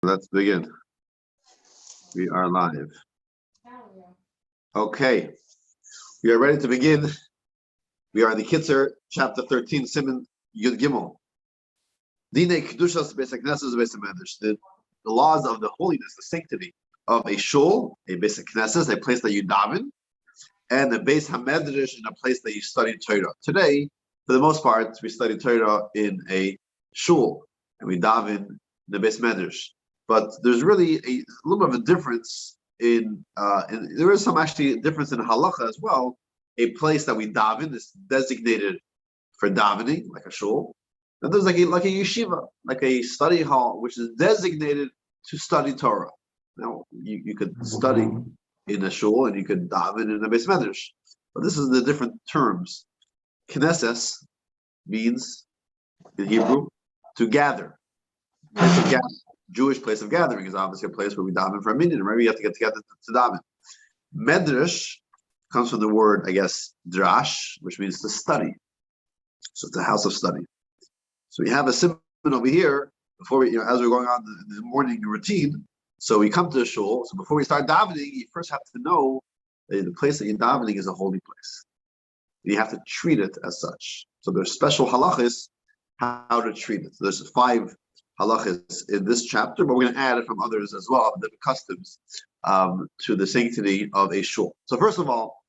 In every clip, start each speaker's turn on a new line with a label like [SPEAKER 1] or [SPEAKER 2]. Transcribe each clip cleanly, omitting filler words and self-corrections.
[SPEAKER 1] Let's begin. We are live. Okay, we are ready to begin. We are in the Kitzer, chapter 13, Siman Yud Gimel. Dine Kedushas Beis HaKnesses Beis HaMedrash. The laws of the holiness, the sanctity of a shul, a Beis HaKnesses, a place that you daven, and a Beis HaMedrash, in a place that you study Torah. Today, for the most part, we study Torah in a shul, and we daven in the Beis Medrash. But there's really a little bit of a difference in there is some actually difference in halacha as well. A place that we daven is designated for davening, like a shul. And there's like a yeshiva, like a study hall, which is designated to study Torah. Now, you could study in a shul and you could daven in a Beis Medrash. But this is the different terms. Knesses means, in Hebrew, to gather. Place of gathering. Jewish place of gathering is obviously a place where we daven for a minyan, right? We have to get together to daven. Medrash comes from the word, I guess, drash, which means to study. So it's a house of study. So we have a simon over here before we, as we're going on the morning routine. So we come to the shul. So before we start davening, you first have to know that the place that you're davening is a holy place. And you have to treat it as such. So there's special halachas how to treat it. So there's 5 halachas in this chapter, but we're going to add it from others as well, the customs to the sanctity of a shul. So first of all,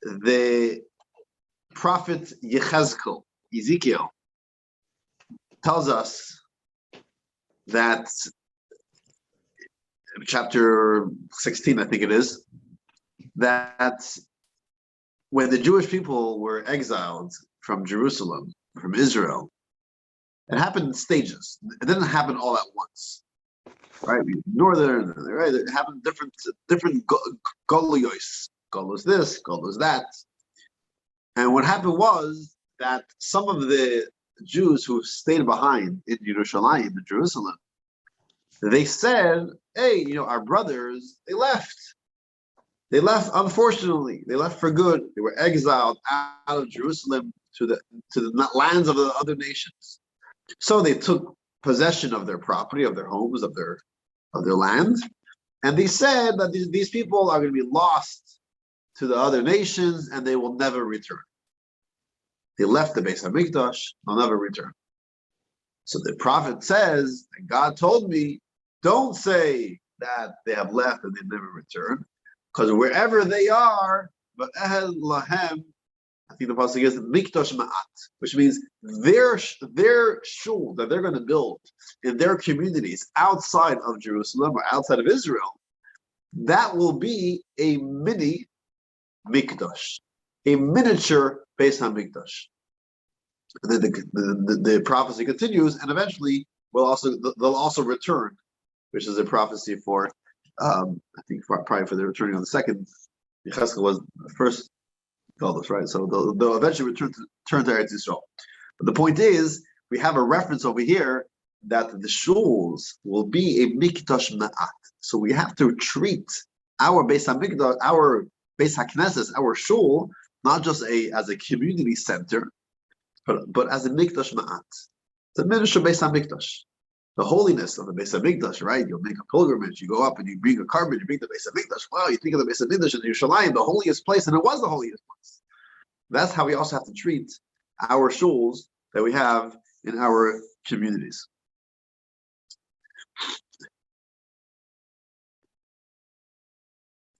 [SPEAKER 1] the prophet Ezekiel, tells us that in chapter 16, I think it is, that when the Jewish people were exiled from Jerusalem, from Israel, it happened in stages. It didn't happen all at once, right? Northern, right? It happened different goluyos. Golus this, golus that. And what happened was that some of the Jews who stayed behind in Yerushalayim, in Jerusalem, they said, hey, our brothers, they left. They left, unfortunately. They left for good. They were exiled out of Jerusalem to the lands of the other nations. So they took possession of their property, of their homes, of their land, and they said that these people are going to be lost to the other nations and they will never return. They left the Beis HaMikdash, they'll never return. So the prophet says, and God told me, don't say that they have left and they never return, because wherever they are, Va'ehel lahem, I think the pasuk is mikdash ma'at, which means their shul that they're going to build in their communities outside of Jerusalem or outside of Israel, that will be a mini mikdash, a miniature Beis HaMikdash. And then the prophecy continues, and eventually they'll also return, which is a prophecy for I think probably for the returning on the second. Yechezkel was the first Golus, right? So they'll eventually return to Eretz Yisrael. But the point is, we have a reference over here that the shuls will be a mikdash ma'at. So we have to treat our Beis HaMikdash, our Beis HaKnesses, our shul, not just as a community center, but as a mikdash ma'at. It's a miniature Beis HaMikdash. The holiness of the Beis HaMikdash, right? You'll make a pilgrimage, you go up and you bring a carbon, you bring the Beis HaMikdash. Wow, you think of the Beis HaMikdash in Yerushalayim, the holiest place, and it was the holiest place. That's how we also have to treat our shuls that we have in our communities.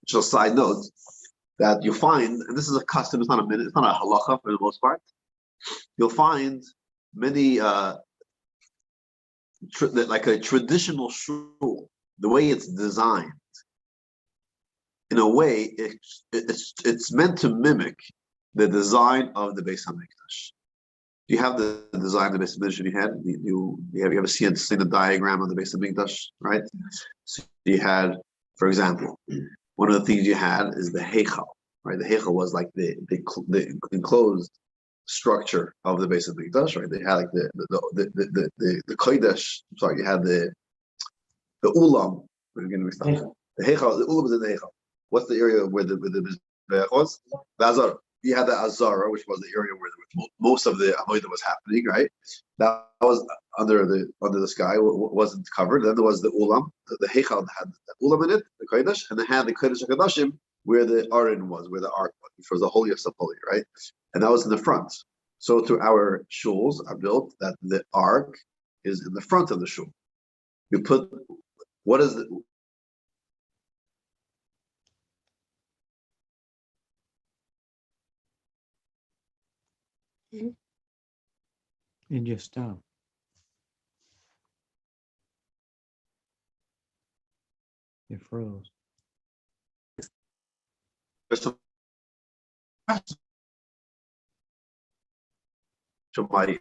[SPEAKER 1] Just side note that you find, and this is a custom, it's not a halacha for the most part. You'll find many like a traditional shul, the way it's designed, in a way, it's meant to mimic the design of the Beis HaMikdash. Do you have the design of the Beis HaMikdash in your head? You ever seen the diagram of the Beis HaMikdash, right? So you had, for example, one of the things you had is the Heichal, right? The Heichal was like the enclosed structure of the Beis HaMikdash, right? They had like the Kodesh. Sorry, you had the Ulam. We're going to be stopped. The Heichal, the Ulam is in the Heichal. What's the area where the Mizbeach was? The Azara. You had the Azara, which was the area where most of the Avodah was happening, right? That was under the sky, wasn't covered. Then there was the ulam, the heichal had the ulam in it, the kodesh, and they had the kodesh hakadashim where the aron was, where the ark was, which was the holiest of holy, right? And that was in the front. So to our shuls are built that the ark is in the front of the shul. You put what is the
[SPEAKER 2] You just stop. It froze.
[SPEAKER 1] Shemai,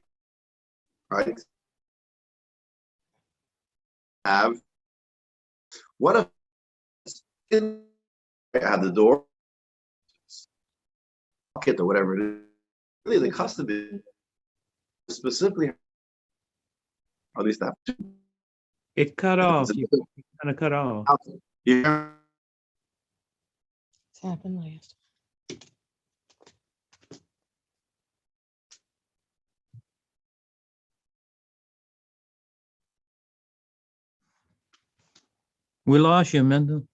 [SPEAKER 1] right? Have what if I had the door, pocket or whatever it is? Really, the custom is specifically, at least that.
[SPEAKER 2] It cut off. You kind of cut off.
[SPEAKER 1] Yeah.
[SPEAKER 3] It's happened last.
[SPEAKER 2] We lost you, Mendel.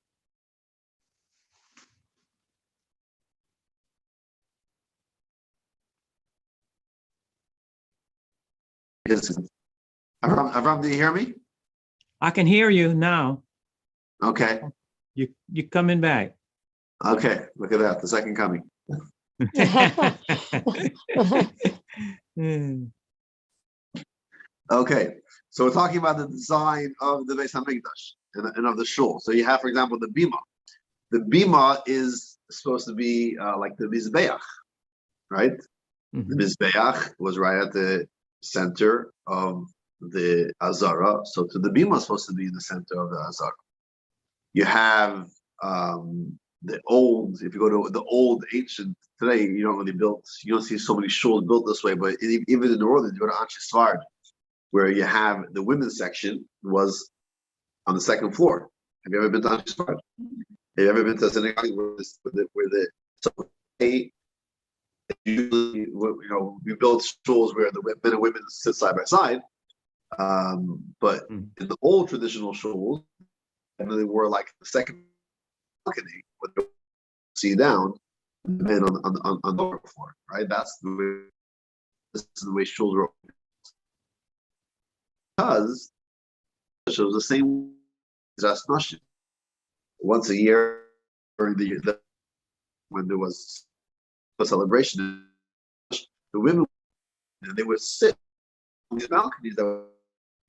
[SPEAKER 1] Avram, do you hear me?
[SPEAKER 2] I can hear you now.
[SPEAKER 1] Okay.
[SPEAKER 2] You coming back.
[SPEAKER 1] Okay. Look at that. The second coming. Okay. So we're talking about the design of the Beis Hamikdash and of the shul. So you have, for example, the bima. The bima is supposed to be like the mizbeach, right? The mizbeach was right at the center of the azara. So to the bima is supposed to be in the center of the azara. You have the old, if you go to the old ancient today, you don't see so many shuls built this way, but even in the world, you go to Anshe Sfard, where you have the women's section was on the second floor. Have you ever been to Anshe Sfard? Have you ever been to a synagogue where the so they usually, we build shuls where the men and women sit side by side, but in the old traditional shuls, and they were like the second balcony with the see down, and then on the lower floor, right? This is the way shuls were, because it was the same as Nashim. Once a year during the when there was a celebration, the women, and they would sit on these balconies that were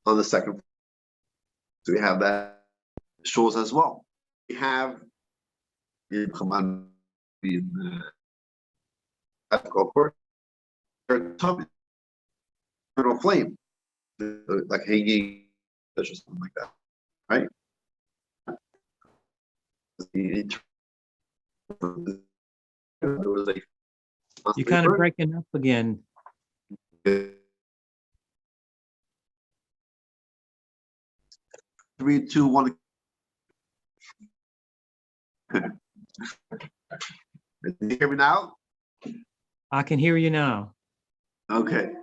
[SPEAKER 1] on the second floor. So we have that shuls as well. We have in Haman in court, eternal flame, like hanging or something like that, right?
[SPEAKER 2] You're kind of breaking up again.
[SPEAKER 1] 3, 2, 1. Can you hear me now?
[SPEAKER 2] I can hear you now.
[SPEAKER 1] Okay.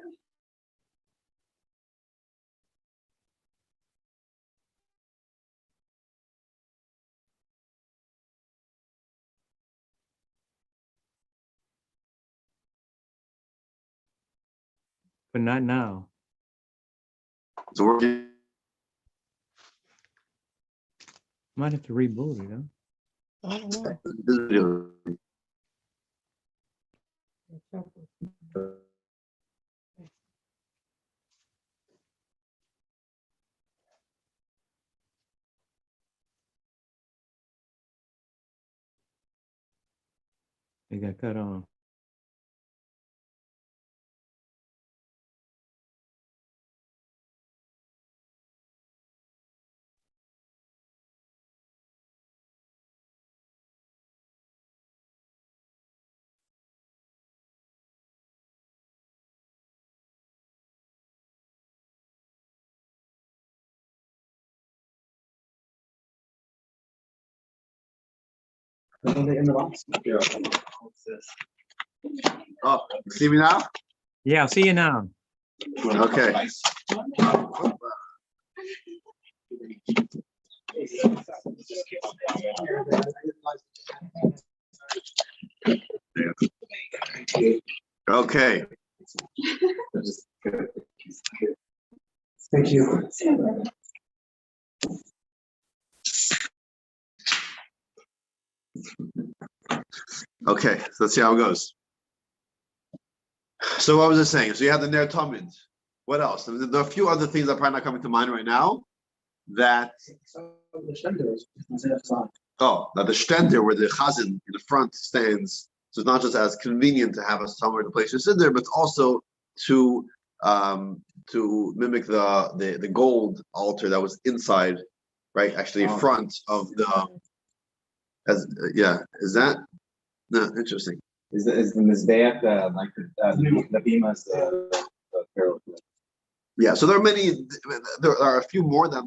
[SPEAKER 2] But not now.
[SPEAKER 1] So we're
[SPEAKER 2] Might have to reboot it, huh?
[SPEAKER 3] I don't know.
[SPEAKER 1] this video.
[SPEAKER 2] It got cut off.
[SPEAKER 1] Oh, you see me now?
[SPEAKER 2] Yeah, I'll see you now.
[SPEAKER 1] Okay. Okay.
[SPEAKER 4] Thank you.
[SPEAKER 1] Okay, so let's see how it goes. So what was I saying? So you have the Ner Tamid. What else? There are a few other things that are probably not coming to mind right now. That that the stender where the chazan in the front stands, so it's not just as convenient to have a somewhere to place your siddur, but also to mimic the gold altar that was inside, right? Actually, in front of the is that no interesting?
[SPEAKER 4] Is the Mizbeach like the Bima's the Pharaoh?
[SPEAKER 1] Yeah, so there are many. There are a few more that's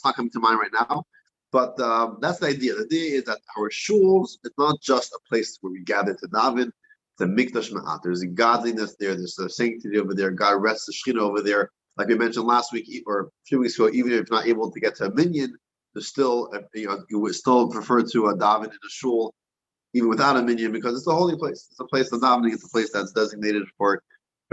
[SPEAKER 1] not coming to mind right now, but that's the idea. The idea is that our shuls is not just a place where we gather to daven. It's a mikdash ma'at. There's a godliness there. There's a sanctity over there. God rests the shechina over there. Like we mentioned last week or a few weeks ago, even if you're not able to get to a minyan, there's still you would still prefer to daven in a shul even without a minyan because it's a holy place. It's a place of davening. It's a place that's designated for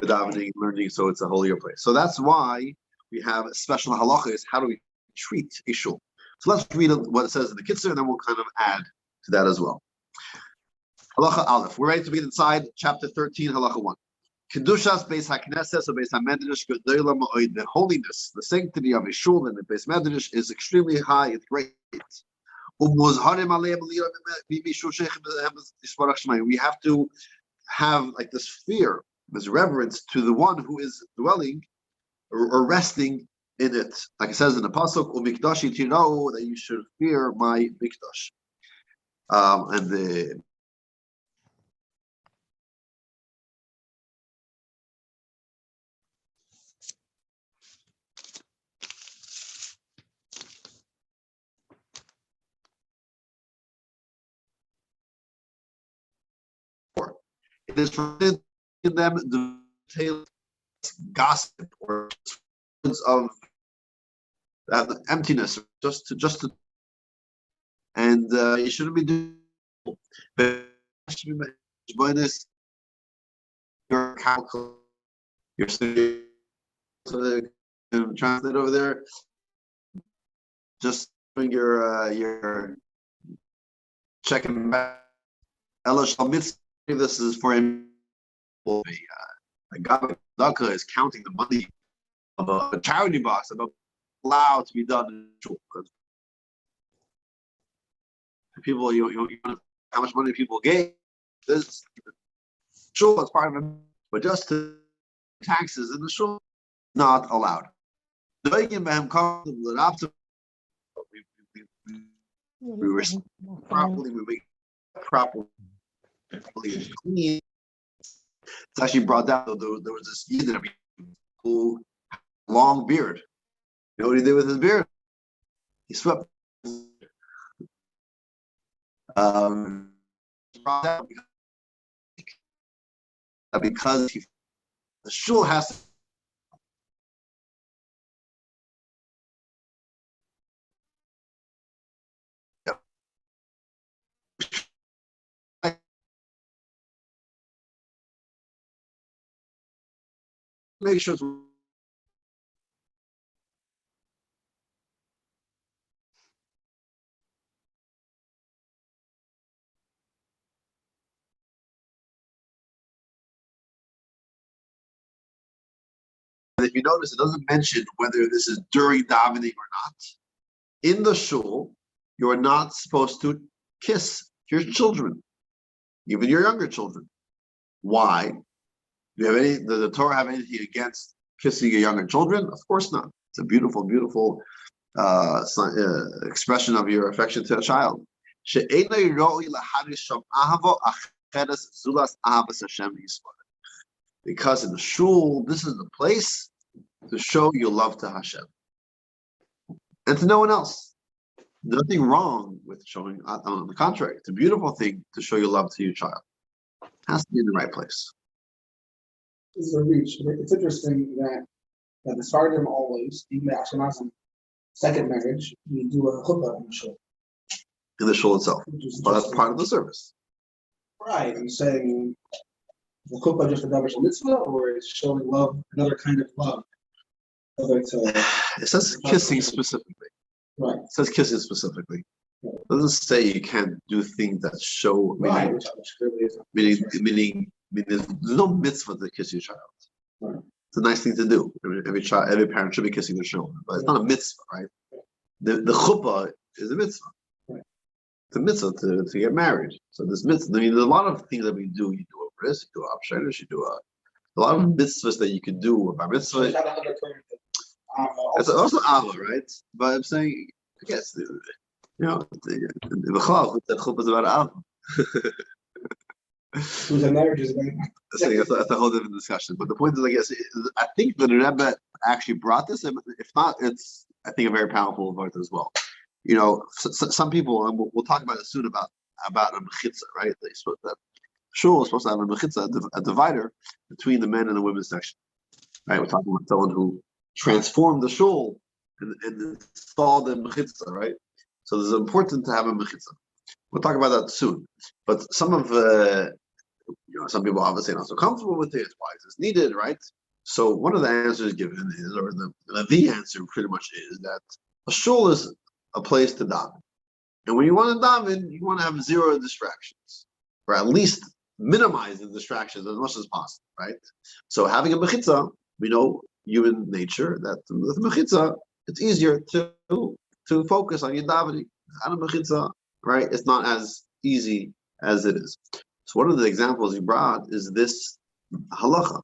[SPEAKER 1] davening and learning, so it's a holier place. So that's why we have a special halacha is how do we treat a shul. So let's read what it says in the Kitzur, and then we'll kind of add to that as well. Halacha Aleph. We're ready to read inside chapter 13, halacha 1. Kedushas Beis HaKnesses or Beis HaMedrash Gedola Ma'od. The holiness, the sanctity of a shul and the Beis Medrash is extremely high. It's great. We have to have like this fear, this reverence to the one who is dwelling or resting in it. Like it says in the pasuk, "Umikdashi tirau," that you should fear my mikdash. And the it is forbidden in them the tale gossip or of emptiness, just to, and you shouldn't be doing. But your calcul, your so the translate over there. Just doing your checking back. This is for him. A God is counting the money of a charity box about allowed to be done in shul. People, you know how much money people gave. This shul is part of it, but just to taxes in the shul, not allowed. We were properly, we make properly clean. It's actually brought down. There was this Yid who had a long beard. You know what he did with his beard? He swept. Brought down because the shul has to. Make sure it's if you notice, it doesn't mention whether this is during davening or not. In the shul, you are not supposed to kiss your children, even your younger children. Why? Do you have any? Does the Torah have anything against kissing your younger children? Of course not. It's a beautiful, beautiful expression of your affection to a child. Because in the shul, this is the place to show your love to Hashem and to no one else. There's nothing wrong with showing. On the contrary, it's a beautiful thing to show your love to your child. It has to be in the right place.
[SPEAKER 5] This is a reach. It's interesting that the Sfardim always, even the Ashkenazim, second marriage, we do a chuppah in the shul.
[SPEAKER 1] In the shul itself. But that's part of the service.
[SPEAKER 5] Right. I'm saying the chuppah just a davar shel mitzvah, or it's showing love, another kind of love.
[SPEAKER 1] It says kissing specifically.
[SPEAKER 5] Right.
[SPEAKER 1] It says kissing specifically. It doesn't say you can't do things that show,
[SPEAKER 5] Right.
[SPEAKER 1] meaning there's no mitzvah to kiss your child.
[SPEAKER 5] Right.
[SPEAKER 1] It's a nice thing to do. Every parent should be kissing their children, but it's not a mitzvah, right? The chuppah is a mitzvah.
[SPEAKER 5] Right.
[SPEAKER 1] It's a mitzvah to get married. So this mitzvah, I mean, there's a lot of things that we do. You do a bris, you do a abshenish, you do a lot of mitzvahs that you can do. By mitzvah, it's also Allah, right? But I'm saying, I guess, the Chal, that chuppah is about Allah.
[SPEAKER 5] Who's a marriage is very
[SPEAKER 1] That's a whole different discussion. But the point is, I guess, I think the Rebbe actually brought this. If not, it's, I think, a very powerful part as well. You know, some people, and we'll talk about it soon about a mechitza, right? That shul is supposed to have a mechitza, a divider between the men and the women's section, right? We're talking about someone who transformed the shul and installed the mechitza, right? So it's important to have a mechitza. We'll talk about that soon. But some some people obviously are not so comfortable with it. Why is this needed, right? So one of the answers given is, or the answer pretty much is, that a shul is a place to daven. And when you want to daven, you want to have zero distractions, or at least minimize the distractions as much as possible, right? So having a mechitza, we know human nature that with mechitza, it's easier to focus on your davening. Without a mechitza, right? It's not as easy as it is. So one of the examples he brought is this halacha.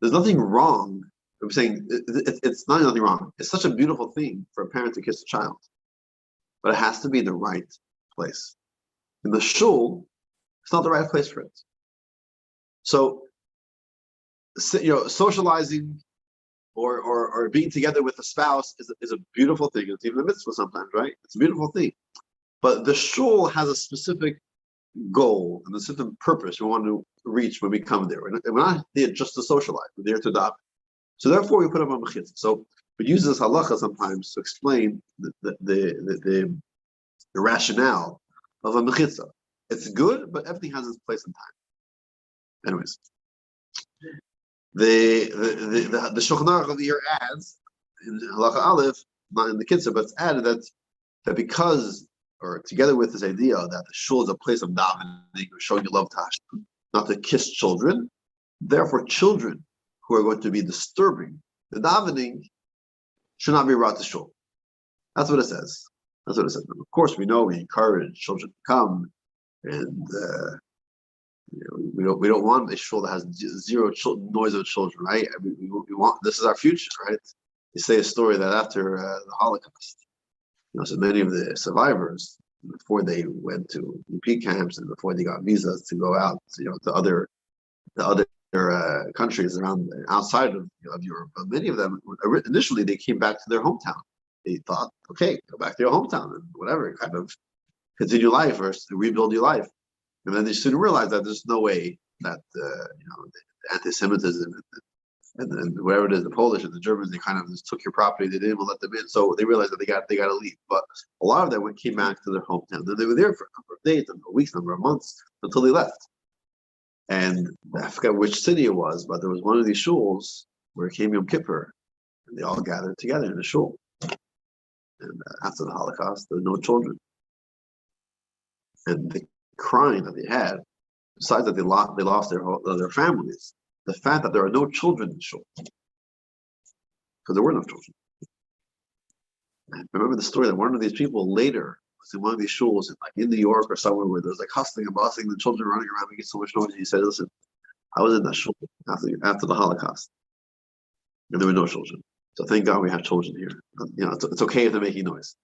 [SPEAKER 1] There's nothing wrong. I'm saying it's not nothing wrong. It's such a beautiful thing for a parent to kiss a child, but it has to be the right place. In the shul, it's not the right place for it. So, socializing or being together with a spouse is a beautiful thing. It's even a mitzvah sometimes, right? It's a beautiful thing. But the shul has a specific goal and a certain purpose we want to reach when we come there. We're not there just to socialize. We're there to daven. So therefore, we put up a mechitza. So we use this halacha sometimes to explain the rationale of a mechitza. It's good, but everything has its place and time. Anyways, the Shulchan Aruch of the year adds in halacha aleph, not in the kitzur, but it's added that because, or together with this idea that the shul is a place of davening or showing your love to Hashem, not to kiss children. Therefore, children who are going to be disturbing the davening should not be brought to shul. That's what it says. That's what it says. Of course, we know we encourage children to come, and we don't want a shul that has zero noise of children, right? We want, this is our future, right? They say a story that after the Holocaust, so many of the survivors, before they went to EP camps and before they got visas to go out, to other countries around outside of Europe, but many of them initially they came back to their hometown. They thought, okay, go back to your hometown and whatever, kind of continue life or rebuild your life. And then they soon realized that there's no way that the anti-Semitism and whatever it is, the Polish and the Germans, they kind of just took your property. They didn't even let them in. So they realized that they got to leave. But a lot of them came back to their hometown. Then they were there for a number of days, a number of weeks, a number of months until they left. And I forget which city it was, but there was one of these shuls where it came Yom Kippur, and they all gathered together in the shul. And after the Holocaust, there were no children. And the crying that they had, besides that they lost their families, the fact that there are no children in shul, because there were no children. I remember the story that one of these people later was in one of these shuls in New York or somewhere where there was hustling and bustling, the children running around making so much noise. And he said, "Listen, I was in that shul after the Holocaust, and there were no children. So thank God we have children here. It's okay if they're making noise."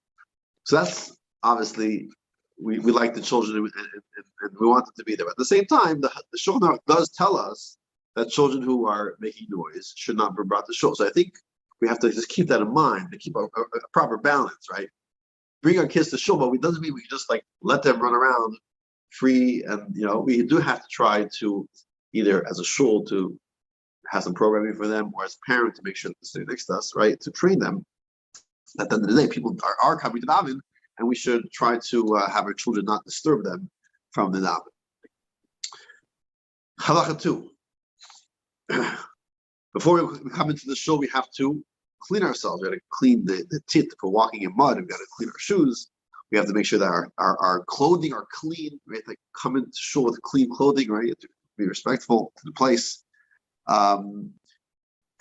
[SPEAKER 1] So that's obviously we like the children and we want them to be there. But at the same time, the Shulchan Aruch does tell us that children who are making noise should not be brought to shul. So I think we have to just keep that in mind, to keep a proper balance, right? Bring our kids to shul, but it doesn't mean we just let them run around free. And we do have to try to either as a shul to have some programming for them, or as parents to make sure they're sitting next to us, right? To train them. At the end of the day, people are coming to daven, and we should try to have our children not disturb them from the daven. Halacha 2. Before we come into the shul, we have to clean ourselves. We got to clean the tit. If we're walking in mud, we've got to clean our shoes. We have to make sure that our clothing are clean, right? Like come into shul with clean clothing, right? You have to be respectful to the place.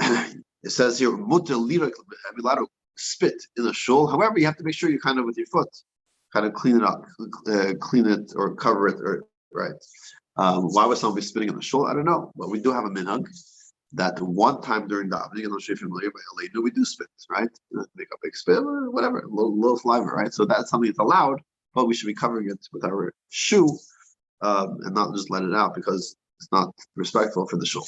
[SPEAKER 1] It says here, mutter lirak, I'm allowed to spit in the shul. However, you have to make sure you kind of with your foot, kind of clean it up, clean it or cover it, or right. Why would someone be spitting in the shul? I don't know, but we do have a minhag that one time during davening, I'm not sure if you're familiar, but later we do spit, right? Make a big spit or whatever, a little saliva, right? So that's something that's allowed, but we should be covering it with our shoe and not just let it out because it's not respectful for the shul.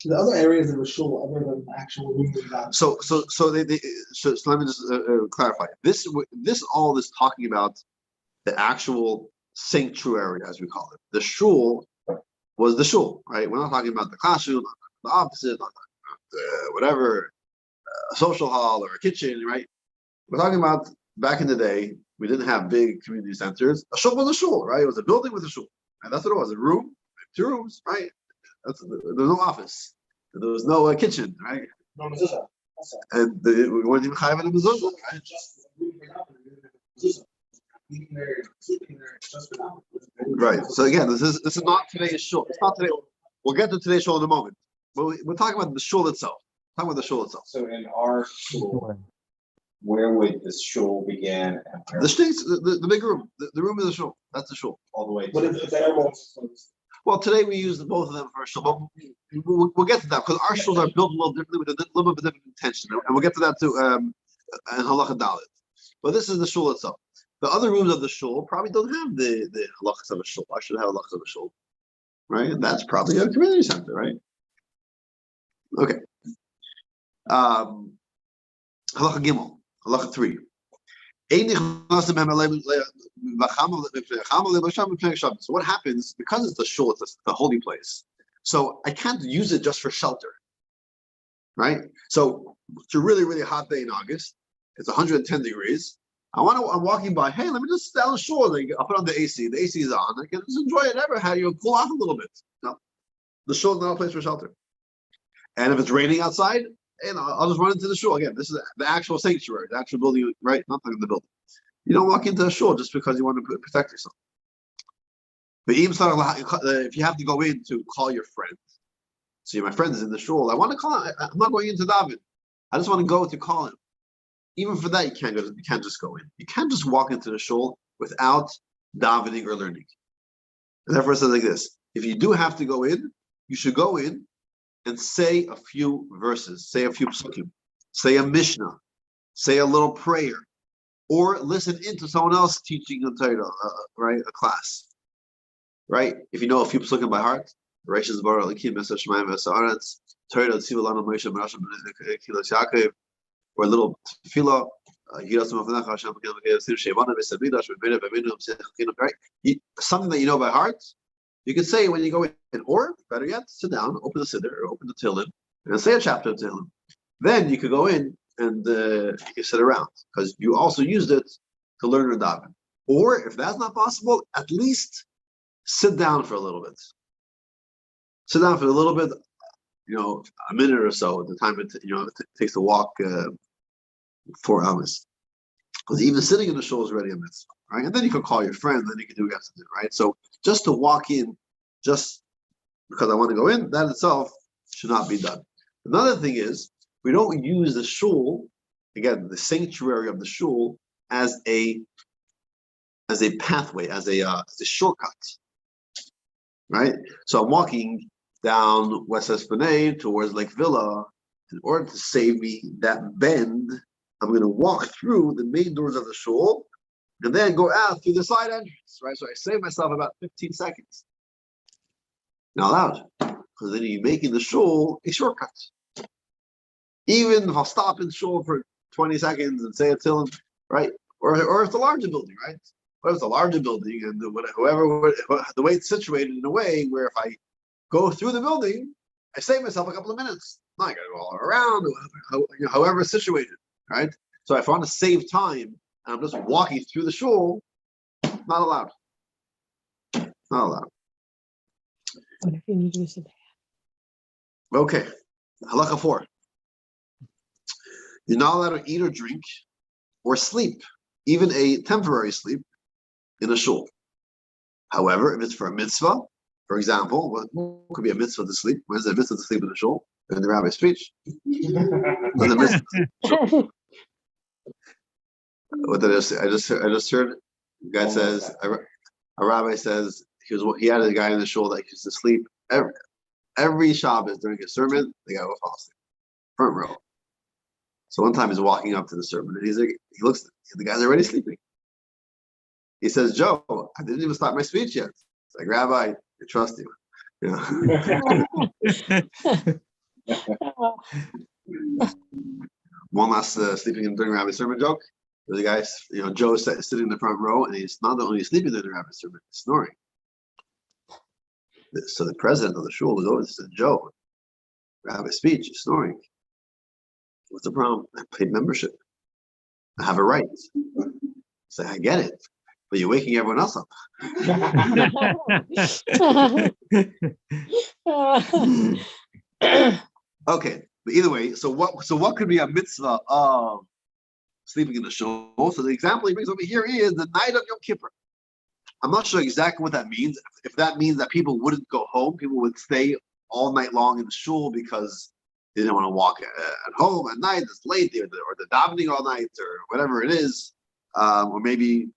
[SPEAKER 5] The other areas of the shul, other than the actual room of God.
[SPEAKER 1] So let me just clarify. This talking about the actual sanctuary, as we call it. The shul was the shul, right? We're not talking about the classroom, not the opposite, not whatever, a social hall or a kitchen, right? We're talking about back in the day, we didn't have big community centers. A shul was a shul, right? It was a building with a shul, and that's what it was. A room, 2 rooms, right? There was no office. There was no kitchen, right?
[SPEAKER 5] No mezuzah.
[SPEAKER 1] And we weren't even chayav in a mezuzah, right?
[SPEAKER 5] Just a room for mezuzah. Eating there, sleeping there, just for now.
[SPEAKER 1] Right. So again, this is not today's shul. It's not today. We'll get to today's shul in a moment. But we're talking about the shul itself. Talking about the shul itself.
[SPEAKER 4] So in our shul, where would the shul begin?
[SPEAKER 1] The streets, the big room, the room is the shul. That's the shul.
[SPEAKER 4] All the way.
[SPEAKER 5] What if the airballs?
[SPEAKER 1] Well, today we use both of them for a shul, but we'll get to that because our shuls are built a little differently with a little bit of different intention, and we'll get to that too in Halacha Dalet. But this is the shul itself. The other rooms of the shul probably don't have the halachas of a shul. I should have halachas of a shul, right? And that's probably a community center, right? Okay. Halacha Gimel, Halacha 3. So what happens, because it's the shul, it's the holy place, so I can't use it just for shelter, right? So it's a really, really hot day in August. It's 110 degrees. I'm walking by, hey, let me just sit down the shul. I'll put on the AC. The AC is on. I can just enjoy it. Never had you cool off a little bit. No, the shul is not a place for shelter. And if it's raining outside, and I'll just run into the shul. Again, this is the actual sanctuary, the actual building, right? Not the building. You don't walk into a shul just because you want to protect yourself. But even if you have to go in to call your friend, see, my friend is in the shul. I want to call him. I'm not going into David. I just want to go to call him. Even for that, you can't just go in. You can't just walk into the shul without davening or learning. And therefore, it says like this: if you do have to go in, you should go in and say a few verses, say a few psukim, say a mishnah, say a little prayer, or listen into someone else teaching a Torah, right? A class, right? If you know a few psukim by heart, Reishis Bar Alikim Mesa Shemaim Mesa Aretz, Torah Tzivalana Moshe Merashim Kilos Yaakov, or a little tefillah. Something that you know by heart, you can say when you go in, or better yet, sit down, open the siddur, or open the Tehillim, and say a chapter of Tehillim. Then you could go in and you can sit around because you also used it to learn or daven. Or if that's not possible, at least sit down for a little bit. Sit down for a little bit, a minute or so at the time it takes to walk 4 hours. Because even sitting in the shul is already a mitzvah, right? And then you can call your friend, then you can do what you have to do, right? So just to walk in, just because I want to go in, that itself should not be done. Another thing is, we don't use the shul, again, the sanctuary of the shul, as a pathway, as a shortcut, right? So I'm walking down West Esplanade towards Lake Villa. In order to save me that bend, I'm going to walk through the main doors of the shul and then go out through the side entrance, right? So I save myself about 15 seconds. Not allowed, because then you're making the shul a shortcut. Even if I'll stop in shul for 20 seconds and say a Tehillim, right? Or if it's a larger building, right? What if it's a larger building and the way it's situated in a way where if I go through the building I save myself a couple of minutes. Now I gotta go all around, however situated, right? So if I want to save time and I'm just walking through the shul, not allowed. Not allowed.
[SPEAKER 3] What if you need to use it?
[SPEAKER 1] Okay. Halacha 4. You're not allowed to eat or drink or sleep, even a temporary sleep, in a shul. However, if it's for a mitzvah, for example, what could be a mitzvah to sleep? When is a mitzvah to sleep in the shul? In the rabbi's speech. When's a mitzvah? What did I say? I just heard a guy says, a rabbi says he had a guy in the shul that used to sleep every Shabbos during his sermon. The guy will fall asleep, front row. So one time he's walking up to the sermon and he looks, the guy's already sleeping. He says, Joe, I didn't even start my speech yet. It's like, Rabbi, I trust you. One last sleeping during Rabbi's sermon joke. The guy, Joe is sitting in the front row, and he's not only sleeping during the Rabbi's sermon, he's snoring. So the president of the shul was over and said, Joe, Rabbi's speech, you're snoring. What's the problem? I paid membership. I have a right. So I get it, but you're waking everyone else up. Okay, but either way, so what could be a mitzvah of sleeping in the shul? So the example he brings over here is the night of Yom Kippur. I'm not sure exactly what that means. If that means that people wouldn't go home, people would stay all night long in the shul because they didn't want to walk at home at night. It's late, or they're davening all night, or whatever it is, or maybe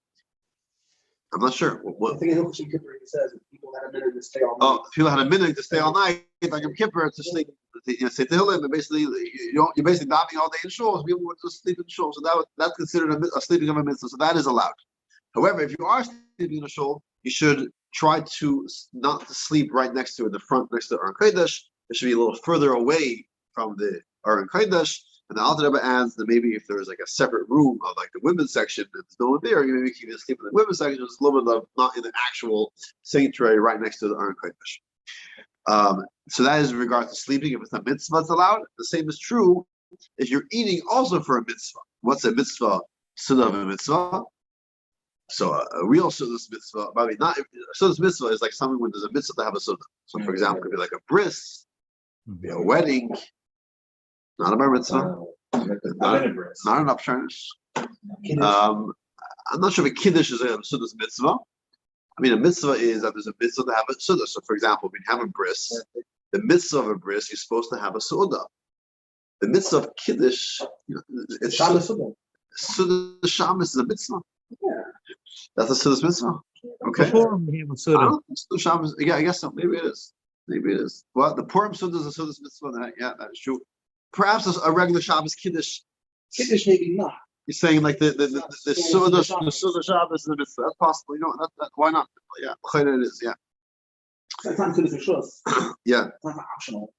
[SPEAKER 1] I'm not sure.
[SPEAKER 5] I think in Halacha Kippur he says if people had a minute to stay all night.
[SPEAKER 1] Oh, people had a minute to stay all night on Yom Kippur to sleep. Say Tehillim, and basically you're basically davening all day in shul. People would just sleep in shul, so that's considered a sleeping of a mitzvah. So that is allowed. However, if you are sleeping in a shul, you should try to not to sleep right next to it, the front next to the Aron Kodesh. It should be a little further away from the Aron Kodesh. And the Alter Rebbe adds that maybe if there's like a separate room of like the women's section and there's no one there, you maybe can sleep in the women's section. It's a little bit of not in the actual sanctuary right next to the Aron Kodesh. So that is in regard to sleeping. If it's a mitzvah, it's allowed. The same is true if you're eating also for a mitzvah. What's a mitzvah? Sunnah of a mitzvah. So a real sunnah mitzvah, I mean, not a sunnah mitzvah is like something when there's a mitzvah to have a sunnah. So for example, it could be like a bris, a wedding, not a bar mitzvah, not an upcharnish. I'm not sure if a kiddush is a sunnah mitzvah. I mean, a mitzvah is that there's a mitzvah to have a sunnah. So for example, when you have a bris, the mitzvah of a bris, you're supposed to have a sunnah. The mitzvah of kiddush, it's
[SPEAKER 5] Shabbos
[SPEAKER 1] sunnah Shabbos is a mitzvah.
[SPEAKER 5] Yeah.
[SPEAKER 1] That's a sunnah mitzvah. Okay.
[SPEAKER 2] Purim, he was sunnah.
[SPEAKER 1] Shabbos, yeah, I guess so. Maybe it is. Maybe it is. Well, the Purim sunnah is a sunnah mitzvah. Yeah, that is true. Perhaps a regular Shabbos kiddush.
[SPEAKER 5] Kiddush maybe not.
[SPEAKER 1] You're saying like the sunnah Shabbos is a mitzvah. That's possible. That why not? Yeah, it is. Yeah.
[SPEAKER 5] That's not kiddush for sure.
[SPEAKER 1] Yeah.
[SPEAKER 5] It's not optional.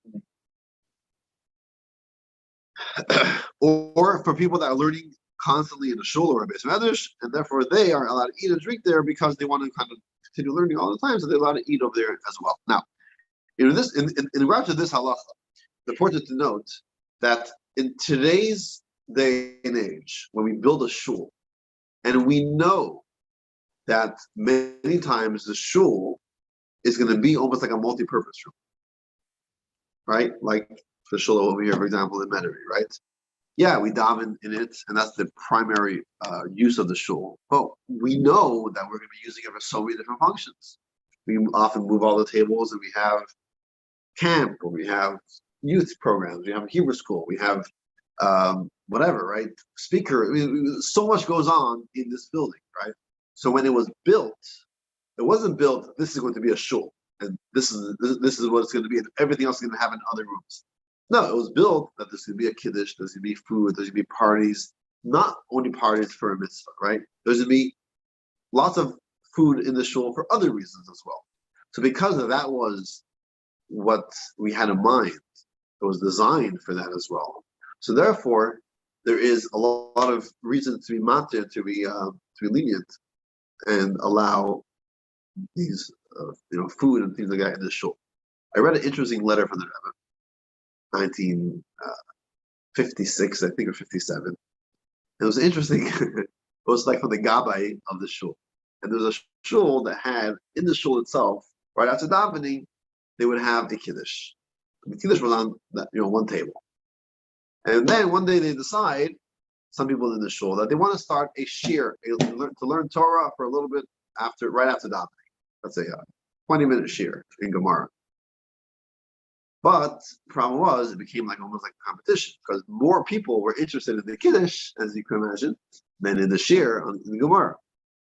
[SPEAKER 1] Or for people that are learning constantly in the shul or a base medrash, and therefore they are allowed to eat and drink there because they want to kind of continue learning all the time, so they're allowed to eat over there as well. Now, in regard to this halacha, it's important to note that in today's day and age, when we build a shul, and we know that many times the shul is going to be almost like a multi-purpose room, right? Like the shul over here, for example, in Metairie, right? Yeah, we daven in it, and that's the primary use of the shul. But we know that we're going to be using it for so many different functions. We often move all the tables, and we have camp, or we have youth programs, we have Hebrew school, we have whatever, right? Speaker. I mean, so much goes on in this building, right? So when it was built, it wasn't built. This is going to be a shul, and this is what it's going to be, and everything else is going to have in other rooms. No, it was built that there's going to be a kiddush, there's going to be food, there's going to be parties, not only parties for a mitzvah, right? There's going to be lots of food in the shul for other reasons as well. So because of that was what we had in mind, it was designed for that as well. So therefore, there is a lot of reason to be matir, to be lenient, and allow these food and things like that in the shul. I read an interesting letter from the Rebbe. 1956, I think, or 57. It was interesting. It was like from the Gabbai of the shul. And there was a shul that had, in the shul itself, right after davening, they would have a kiddush. The kiddush was on one table. And then one day they decide, some people in the shul, that they want to start a shir, to learn Torah for a little bit right after davening. Let's say a 20-minute shir in Gemara. But the problem was, it became almost like a competition, because more people were interested in the kiddush, as you can imagine, than in the shir in the Gemara.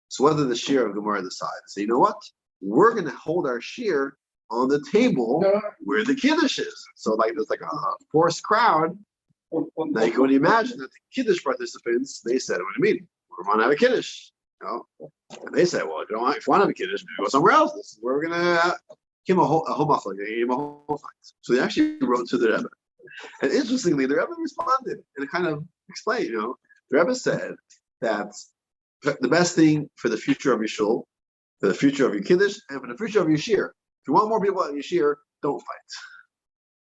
[SPEAKER 1] So whether the shir of Gemara decides, say, you know what, we're going to hold our shir on the table where the kiddush is. So there's a forced crowd. Now you can only imagine that the kiddush participants, they said, what do you mean? We want to have a kiddush. And they said, well, if you want to have a kiddush, maybe go somewhere else. This is where we're going to give a whole fight. So they actually wrote to the Rebbe. And interestingly, the Rebbe responded and kind of explained, the Rebbe said that the best thing for the future of your shul, for the future of your kiddush, and for the future of your shir, if you want more people at your shir, don't fight.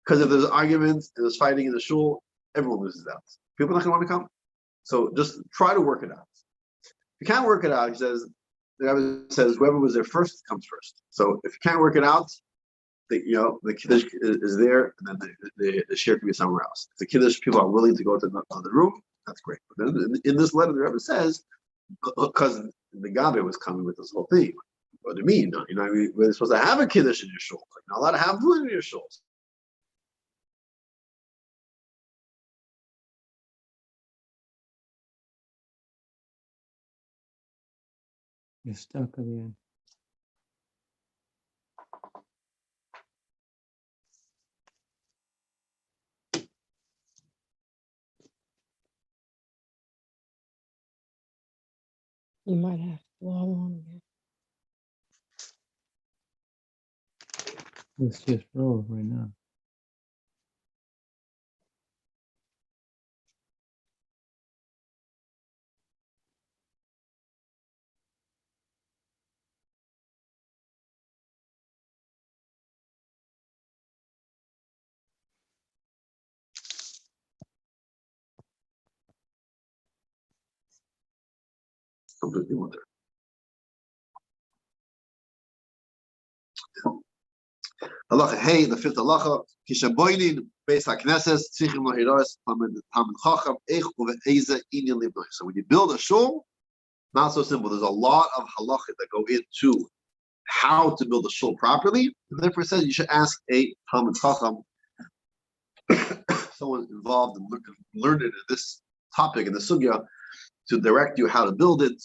[SPEAKER 1] Because if there's arguments and there's fighting in the shul, everyone loses out. People are not going to want to come. So just try to work it out. If you can't work it out, he says, the Rebbe says, whoever was there first comes first. So if you can't work it out, the kiddush is there, and then the shir can be somewhere else. If the kiddush people are willing to go to another room, that's great. But then in this letter, the Rebbe says, because the Gabe was coming with this whole thing. What do you mean? We're supposed to have a kiddush in your shul. You're not allowed to have food in your shul.
[SPEAKER 2] You're stuck again.
[SPEAKER 3] You might have to log on again.
[SPEAKER 2] Let's just roll right now.
[SPEAKER 1] Completely wonder. Halacha hey, the fifth halacha, kishaboinin beis hakneses tzichim lahiros tamid chacham eich uve'eze inyan libnoy. So when you build a shul, not so simple. There's a lot of halacha that go into how to build a shul properly. And therefore, it says you should ask a tamid chacham, someone involved and learned in this topic in the sugya, to direct you how to build it,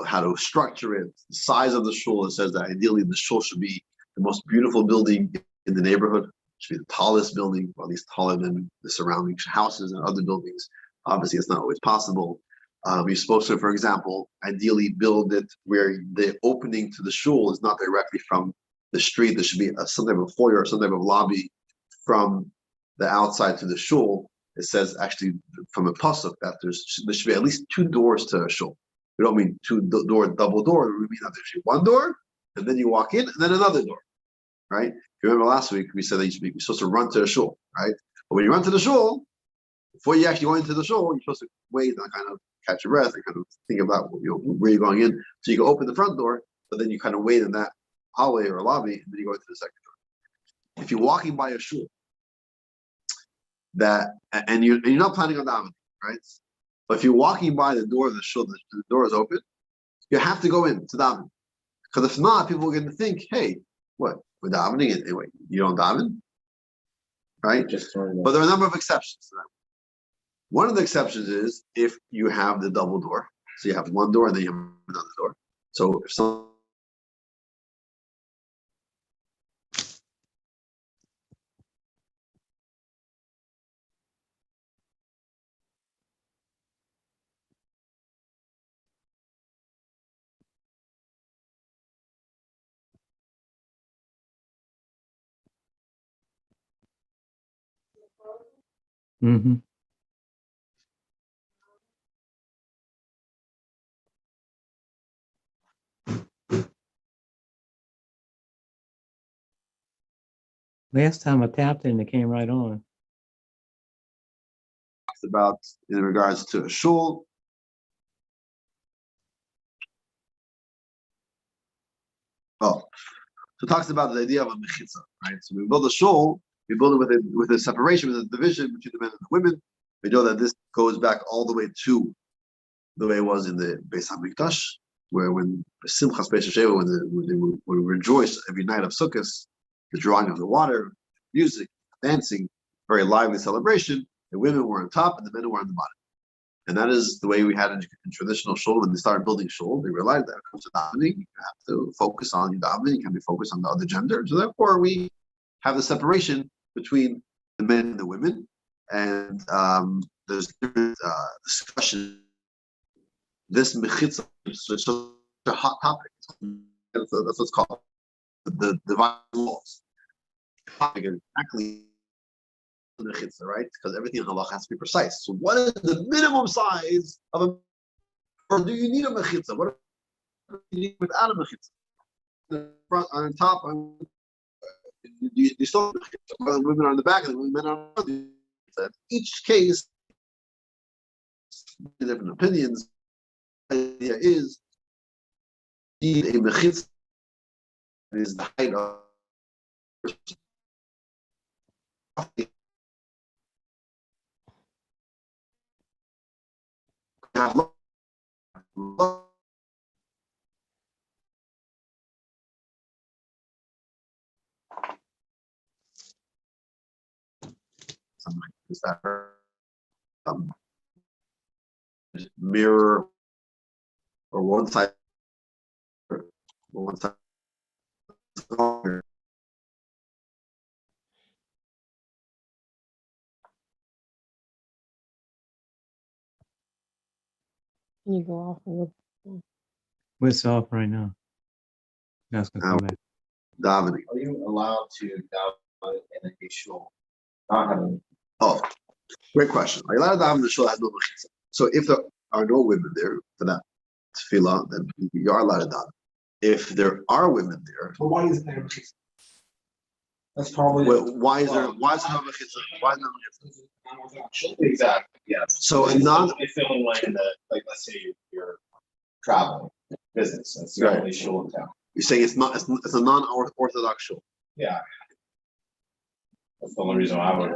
[SPEAKER 1] how to structure it, the size of the shul. It says that ideally the shul should be the most beautiful building in the neighborhood. It should be the tallest building, or at least taller than the surrounding houses and other buildings. Obviously, it's not always possible. You're supposed to, for example, ideally build it where the opening to the shul is not directly from the street. There should be some type of foyer or some type of lobby from the outside to the shul. It says actually from a pasuk that there should be at least 2 doors to a shul. We don't mean 2 double door. We mean that there should be 1 door, and then you walk in, and then another door, right? If you remember last week, we said that you're supposed to run to the shul, right? But when you run to the shul, before you actually go into the shul, you're supposed to wait and kind of catch your breath and kind of think about where you're going in. So you can open the front door, but then you kind of wait in that hallway or lobby, and then you go into the second door. If you're walking by a shul, and you're not planning on davening, right? But if you're walking by the door of the shul, the door is open, you have to go in to daven. Because if not, people are going to think, hey, what? We're davening anyway. You don't daven? Right? But there are a number of exceptions to that. One of the exceptions is if you have the double door. So you have 1 door and then you have another door. So if someone
[SPEAKER 2] Mm-hmm. Last time I tapped it and it came right on.
[SPEAKER 1] about in regards to a shul. Oh, so it talks about the idea of a mechitza, right? So we build a shul, we build it with a separation, with a division between the men and the women. We know that this goes back all the way to the way it was in the Beis Hamikdash, where when Simchas Beis Sheva, when we rejoice every night of Sukkot, the drawing of the water, music, dancing, very lively celebration. The women were on top and the men were on the bottom. And that is the way we had in traditional shul. When they started building shul, they realized that when it comes to davening, you have to focus on your davening, you can't be focused on the other gender. So therefore, we have the separation between the men and the women. And there's different discussion. This mechitza is such a hot topic. That's what's called the divine laws. Exactly. Mechitza, right? Because everything in halacha has to be precise. So, what is the minimum size of a? Or do you need a mechitza? What do you need without a mechitza? The front, on top, you still have mechitza. The women are on the back, and the men are on the front. Each case, different opinions. The idea is, need a mechitza is the height of. Is that mirror or one side
[SPEAKER 3] Can you go off and look?
[SPEAKER 2] We're off right now. Guys can come back.
[SPEAKER 1] davening.
[SPEAKER 4] Are you allowed to daven in a shul? Not having.
[SPEAKER 1] Oh, great question. Are you allowed to daven in the shul that has no mechitza? So if there are no women there for that tefillah, then you are allowed to daven. If there are women there,
[SPEAKER 5] But why is there a mechitza? That's probably.
[SPEAKER 1] why is there no mechitza? Why is there no mechitza?
[SPEAKER 4] Exactly. Yes.
[SPEAKER 1] So a non.
[SPEAKER 4] It's the only way in the, like, let's say you're traveling business. That's the
[SPEAKER 1] Right.
[SPEAKER 4] only shul in town.
[SPEAKER 1] You're saying it's a non-orthodox shul.
[SPEAKER 4] Yeah. That's the only reason why I would.